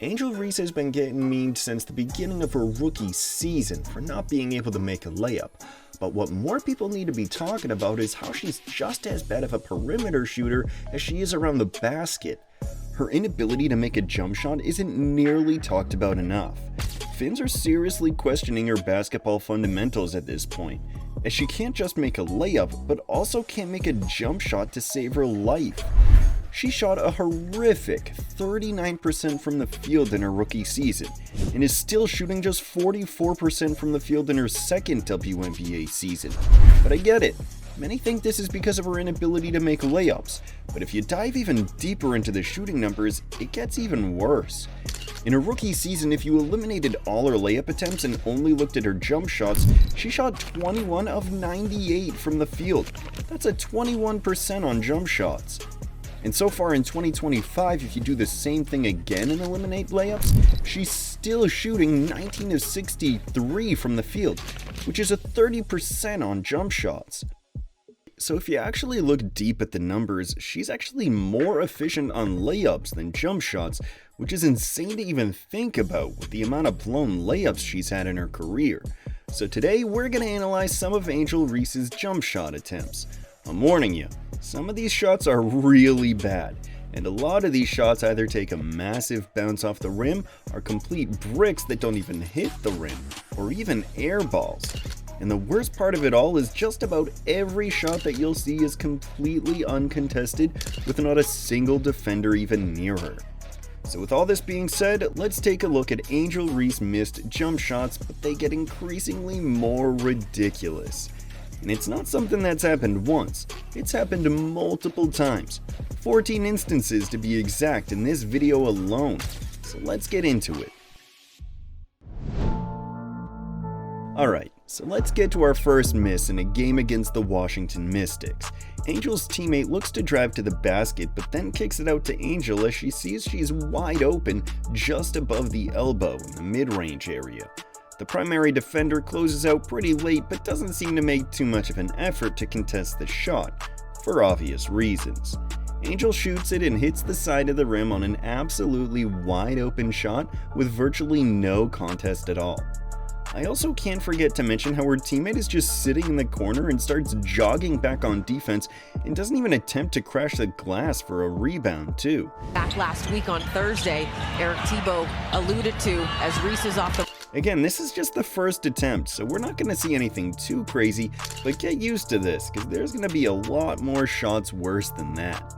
Angel Reese has been getting memed since the beginning of her rookie season for not being able to make a layup, but what more people need to be talking about is how she's just as bad of a perimeter shooter as she is around the basket. Her inability to make a jump shot isn't nearly talked about enough. Fans are seriously questioning her basketball fundamentals at this point, as she can't just make a layup, but also can't make a jump shot to save her life. She shot a horrific 39% from the field in her rookie season, and is still shooting just 44% from the field in her second WNBA season. But I get it. Many think this is because of her inability to make layups, but if you dive even deeper into the shooting numbers, it gets even worse. In her rookie season, if you eliminated all her layup attempts and only looked at her jump shots, she shot 21 of 98 from the field. That's a 21% on jump shots. And so far in 2025, if you do the same thing again and eliminate layups, she's still shooting 19 of 63 from the field, which is a 30% on jump shots. So if you actually look deep at the numbers, she's actually more efficient on layups than jump shots, which is insane to even think about with the amount of blown layups she's had in her career. So today we're going to analyze some of Angel Reese's jump shot attempts. I'm warning you, some of these shots are really bad, and a lot of these shots either take a massive bounce off the rim, are complete bricks that don't even hit the rim, or even airballs. And the worst part of it all is just about every shot that you'll see is completely uncontested with not a single defender even near her. So with all this being said, let's take a look at Angel Reese missed jump shots, but they get increasingly more ridiculous. And it's not something that's happened once, it's happened multiple times. 14 instances to be exact in this video alone. So let's get into it. Alright, so let's get to our first miss in a game against the Washington Mystics. Angel's teammate looks to drive to the basket, but then kicks it out to Angel as she sees she's wide open just above the elbow in the mid-range area. The primary defender closes out pretty late but doesn't seem to make too much of an effort to contest the shot, for obvious reasons. Angel shoots it and hits the side of the rim on an absolutely wide open shot with virtually no contest at all. I also can't forget to mention how her teammate is just sitting in the corner and starts jogging back on defense and doesn't even attempt to crash the glass for a rebound too. Back last week on Thursday, Eric Thibault alluded to as Reese is off the... Again, this is just the first attempt, so we're not going to see anything too crazy, but get used to this, because there's going to be a lot more shots worse than that.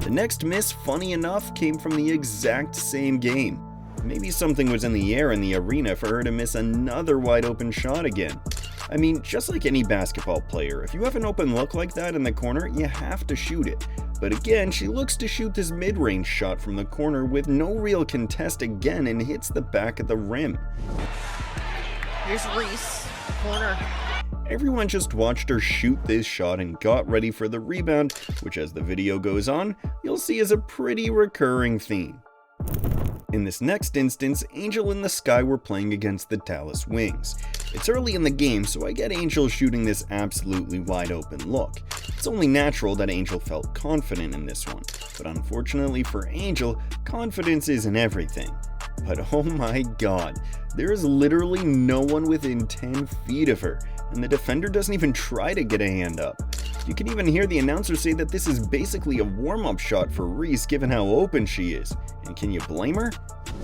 The next miss, funny enough, came from the exact same game. Maybe something was in the air in the arena for her to miss another wide open shot again. I mean, just like any basketball player, if you have an open look like that in the corner, you have to shoot it. But again, she looks to shoot this mid-range shot from the corner with no real contest again and hits the back of the rim. Here's Reese, corner. Everyone just watched her shoot this shot and got ready for the rebound, which as the video goes on, you'll see is a pretty recurring theme. In this next instance, Angel and the Sky were playing against the Dallas Wings. It's early in the game, so I get Angel shooting this absolutely wide open look. It's only natural that Angel felt confident in this one, but unfortunately for Angel, confidence isn't everything. But oh my god, there is literally no one within 10 feet of her, and the defender doesn't even try to get a hand up. You can even hear the announcer say that this is basically a warm-up shot for Reese given how open she is. And can you blame her?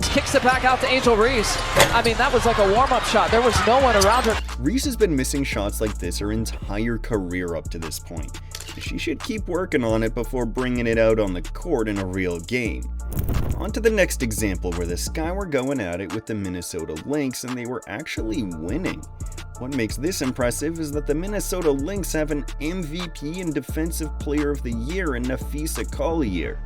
Kicks it back out to Angel Reese. I mean, that was like a warm-up shot. There was no one around her. Reese has been missing shots like this her entire career up to this point. She should keep working on it before bringing it out on the court in a real game. On to the next example where the Sky were going at it with the Minnesota Lynx and they were actually winning. What makes this impressive is that the Minnesota Lynx have an MVP and Defensive Player of the Year in Napheesa Collier.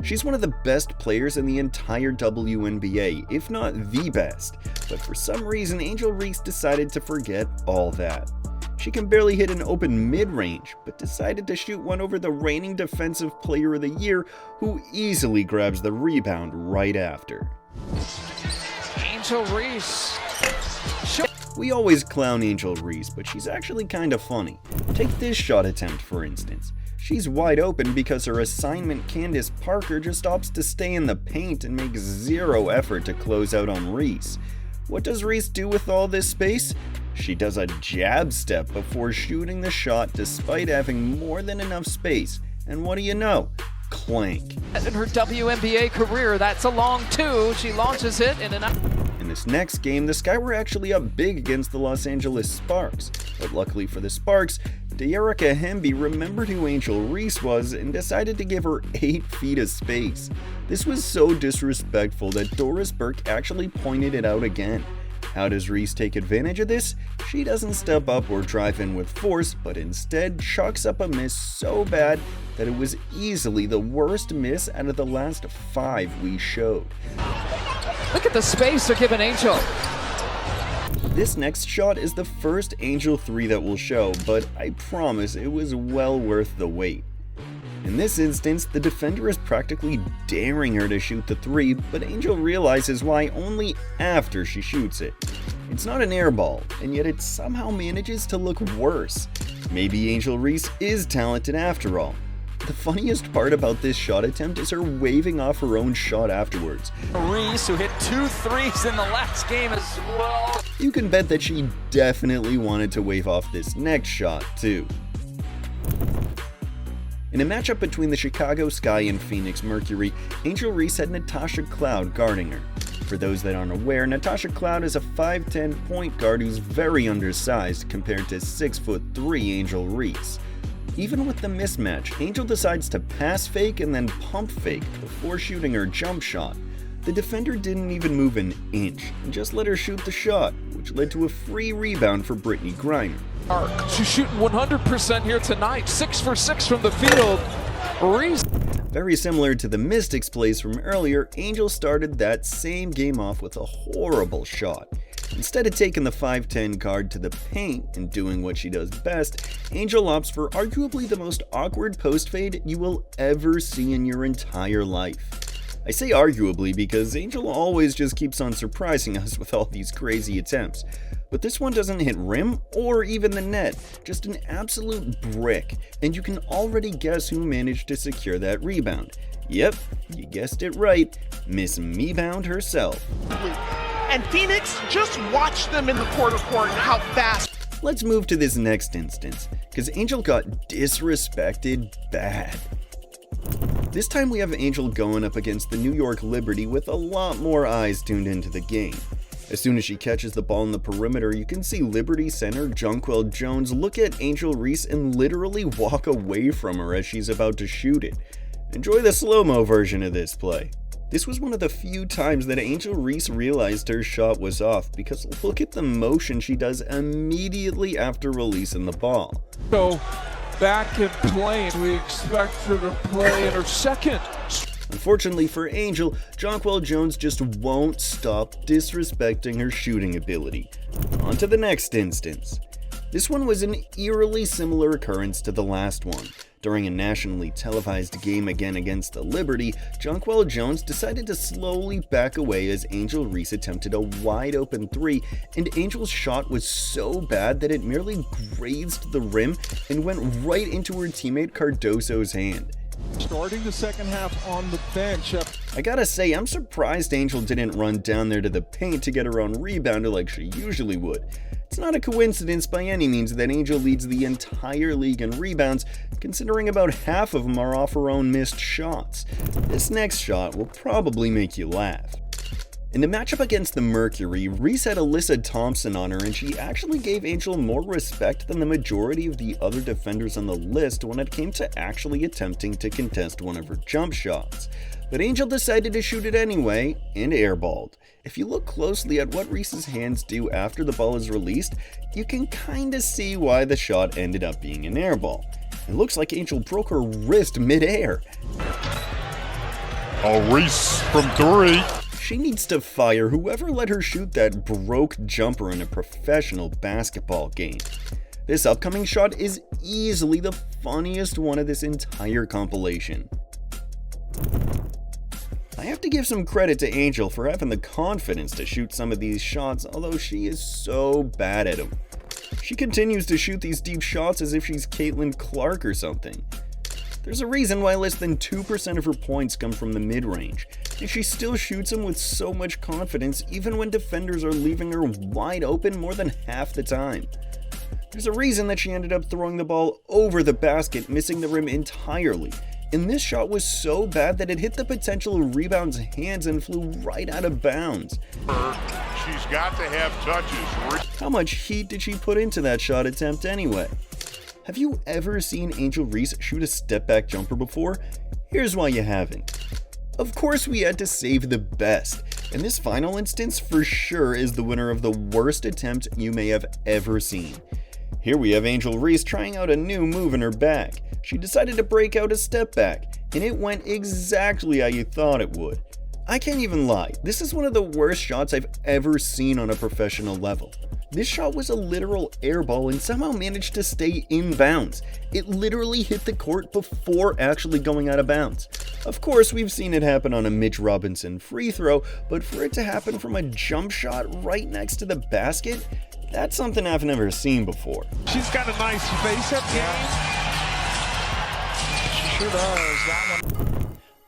She's one of the best players in the entire WNBA, if not the best, but for some reason Angel Reese decided to forget all that. She can barely hit an open mid-range, but decided to shoot one over the reigning Defensive Player of the Year, who easily grabs the rebound right after. Angel Reese. We always clown Angel Reese, but she's actually kinda funny. Take this shot attempt for instance. She's wide open because her assignment Candace Parker just opts to stay in the paint and makes zero effort to close out on Reese. What does Reese do with all this space? She does a jab step before shooting the shot despite having more than enough space, and what do you know? Clank. In her WNBA career, that's a long two. She launches it in an... In this next game, the Sky were actually up big against the Los Angeles Sparks, but luckily for the Sparks, De'Arica Hemby remembered who Angel Reese was and decided to give her 8 feet of space. This was so disrespectful that Doris Burke actually pointed it out again. How does Reese take advantage of this? She doesn't step up or drive in with force, but instead chucks up a miss so bad that it was easily the worst miss out of the last 5 we showed. Look at the space they're giving Angel. This next shot is the first Angel 3 that we'll show, but I promise it was well worth the wait. In this instance, the defender is practically daring her to shoot the 3, but Angel realizes why only after she shoots it. It's not an airball, and yet it somehow manages to look worse. Maybe Angel Reese is talented after all. The funniest part about this shot attempt is her waving off her own shot afterwards. Reese, who hit 2 threes in the last game as well. You can bet that she definitely wanted to wave off this next shot too. In a matchup between the Chicago Sky and Phoenix Mercury, Angel Reese had Natasha Cloud guarding her. For those that aren't aware, Natasha Cloud is a 5'10" point guard who's very undersized compared to 6'3" Angel Reese. Even with the mismatch, Angel decides to pass fake and then pump fake before shooting her jump shot. The defender didn't even move an inch and just let her shoot the shot, which led to a free rebound for Brittany Griner. She's shooting 100% here tonight, 6 for 6 from the field. Reese. Very similar to the Mystics plays from earlier, Angel started that same game off with a horrible shot. Instead of taking the 5'10" guard to the paint and doing what she does best, Angel opts for arguably the most awkward post fade you will ever see in your entire life. I say arguably because Angel always just keeps on surprising us with all these crazy attempts. But this one doesn't hit rim or even the net, just an absolute brick, and you can already guess who managed to secure that rebound. Yep, you guessed it right, Miss Me-Bound herself. And Phoenix, just watch them in the quarter court and how fast. Let's move to this next instance, because Angel got disrespected bad. This time we have Angel going up against the New York Liberty with a lot more eyes tuned into the game. As soon as she catches the ball in the perimeter, you can see Liberty center Jonquel Jones look at Angel Reese and literally walk away from her as she's about to shoot it. Enjoy the slow-mo version of this play. This was one of the few times that Angel Reese realized her shot was off, because look at the motion she does immediately after releasing the ball. So back in play, and we expect her to play in her second. Unfortunately for Angel, Jonquel Jones just won't stop disrespecting her shooting ability. On to the next instance. This one was an eerily similar occurrence to the last one. During a nationally televised game again against the Liberty, Jonquel Jones decided to slowly back away as Angel Reese attempted a wide open 3, and Angel's shot was so bad that it merely grazed the rim and went right into her teammate Cardoso's hand. Starting the second half on the bench. I gotta say, I'm surprised Angel didn't run down there to the paint to get her own rebounder like she usually would. It's not a coincidence by any means that Angel leads the entire league in rebounds, considering about half of them are off her own missed shots. This next shot will probably make you laugh. In the matchup against the Mercury, Reese had Alyssa Thompson on her, and she actually gave Angel more respect than the majority of the other defenders on the list when it came to actually attempting to contest one of her jump shots. But Angel decided to shoot it anyway, and airballed. If you look closely at what Reese's hands do after the ball is released, you can kinda see why the shot ended up being an airball. It looks like Angel broke her wrist mid-air. Reese from 3. She needs to fire whoever let her shoot that broke jumper in a professional basketball game. This upcoming shot is easily the funniest one of this entire compilation. I have to give some credit to Angel for having the confidence to shoot some of these shots, although she is so bad at them. She continues to shoot these deep shots as if she's Caitlin Clark or something. There's a reason why less than 2% of her points come from the mid-range, and she still shoots them with so much confidence even when defenders are leaving her wide open more than half the time. There's a reason that she ended up throwing the ball over the basket, missing the rim entirely, and this shot was so bad that it hit the potential rebound's hands and flew right out of bounds. She's got to have touches. How much heat did she put into that shot attempt anyway? Have you ever seen Angel Reese shoot a step-back jumper before? Here's why you haven't. Of course we had to save the best, and this final instance for sure is the winner of the worst attempt you may have ever seen. Here we have Angel Reese trying out a new move in her bag. She decided to break out a step back, and it went exactly how you thought it would. I can't even lie, this is one of the worst shots I've ever seen on a professional level. This shot was a literal airball and somehow managed to stay in bounds. It literally hit the court before actually going out of bounds. Of course, we've seen it happen on a Mitch Robinson free throw, but for it to happen from a jump shot right next to the basket, that's something I've never seen before. She's got a nice face-up game. She sure does. That one.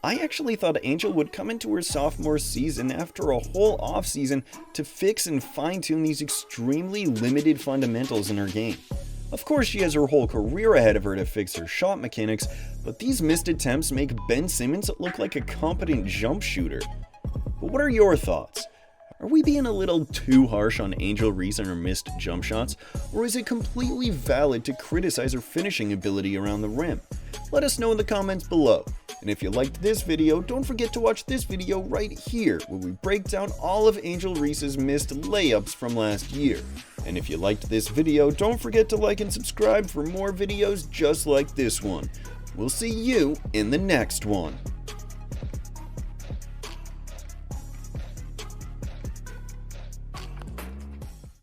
I actually thought Angel would come into her sophomore season after a whole offseason to fix and fine-tune these extremely limited fundamentals in her game. Of course, she has her whole career ahead of her to fix her shot mechanics, but these missed attempts make Ben Simmons look like a competent jump shooter. But what are your thoughts? Are we being a little too harsh on Angel Reese and her missed jump shots, or is it completely valid to criticize her finishing ability around the rim? Let us know in the comments below. And if you liked this video, don't forget to watch this video right here, where we break down all of Angel Reese's missed layups from last year. And if you liked this video, don't forget to like and subscribe for more videos just like this one. We'll see you in the next one.